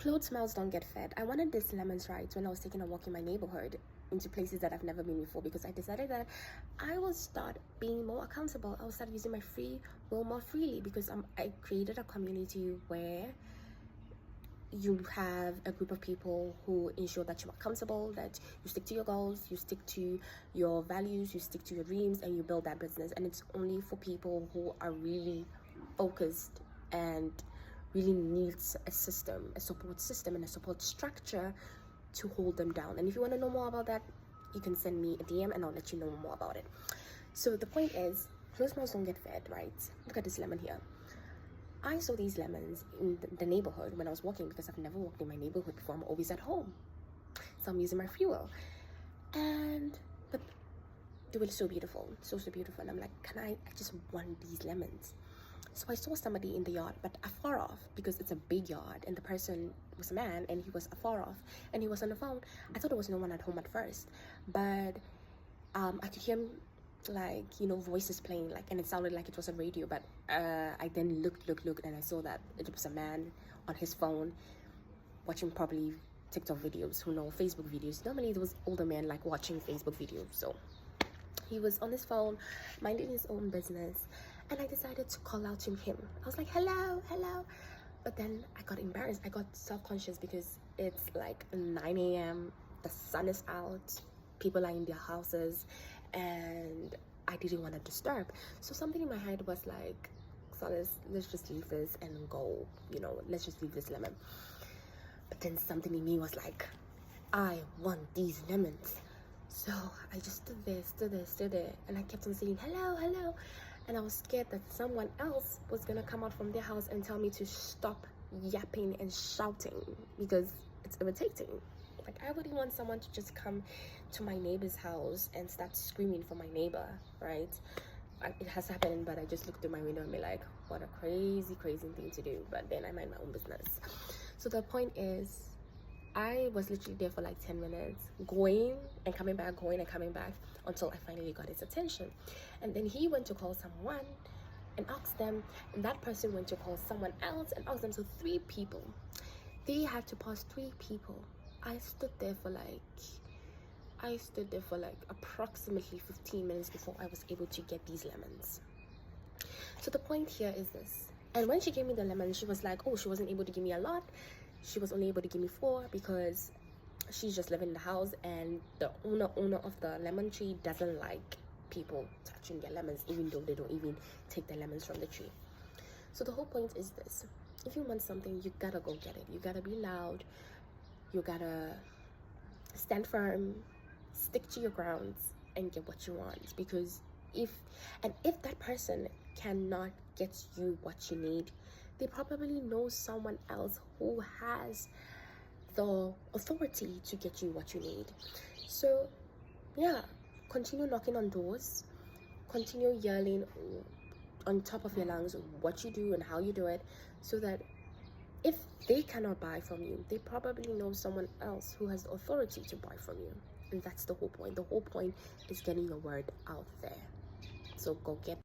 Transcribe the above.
Clothes mouths don't get fed. I wanted this lemons rights when I was taking a walk in my neighborhood into places that I've never been before, because I decided that I will start being more accountable. I will start using my free will more freely, because I created a community where you have a group of people who ensure that you're accountable, that you stick to your goals, you stick to your values, you stick to your dreams, and you build that business. And it's only for people who are really focused and really needs a system, a support system, and a support structure to hold them down. And if you want to know more about that, you can send me a DM and I'll let you know more about it. So the point is, closed mouths don't get fed, right? Look at this lemon here. I saw these lemons in the neighborhood when I was walking, because I've never walked in my neighborhood before. I'm always at home, so I'm using my free will. But they were so beautiful, so beautiful. And I'm like, I just want these lemons. So I saw somebody in the yard, but afar off, because it's a big yard, and the person was a man, and he was afar off, and he was on the phone. I thought there was no one at home at first, but I could hear like, voices playing, like, and it sounded like it was a radio. But I then looked, and I saw that it was a man on his phone watching probably TikTok videos, Facebook videos. Normally there was older men like watching Facebook videos, so he was on his phone minding his own business, and I decided to call out to him. I was like, hello. But then I got embarrassed. I got self-conscious, because it's like 9 a.m, the sun is out, people are in their houses, and I didn't want to disturb. So something in my head was like, so let's just leave this and go, let's just leave this lemon. But then something in me was like, I want these lemons. So I just stood there, and I kept on saying hello, and I was scared that someone else was gonna come out from their house and tell me to stop yapping and shouting, because it's irritating. Like, I wouldn't want someone to just come to my neighbor's house and start screaming for my neighbor, right? It has happened, but I just looked through my window and be like, what a crazy thing to do. But then I mind my own business. So the point is, I was literally there for like 10 minutes, going and coming back, until I finally got his attention. And then he went to call someone and ask them, and that person went to call someone else and ask them. So 3 people, they had to pass 3 people. I stood there for like approximately 15 minutes before I was able to get these lemons. So the point here is this. And when she gave me the lemons, she was like, oh, she wasn't able to give me a lot. She was only able to give me 4, because she's just living in the house, and the owner of the lemon tree doesn't like people touching their lemons, even though they don't even take the lemons from the tree. So the whole point is this: if you want something, you gotta go get it. You gotta be loud, you gotta stand firm, stick to your grounds, and get what you want. Because if that person cannot get you what you need, they probably know someone else who has the authority to get you what you need. So yeah, continue knocking on doors, continue yelling on top of your lungs what you do and how you do it, so that if they cannot buy from you, they probably know someone else who has the authority to buy from you. And that's the whole point. The whole point is getting your word out there. So go get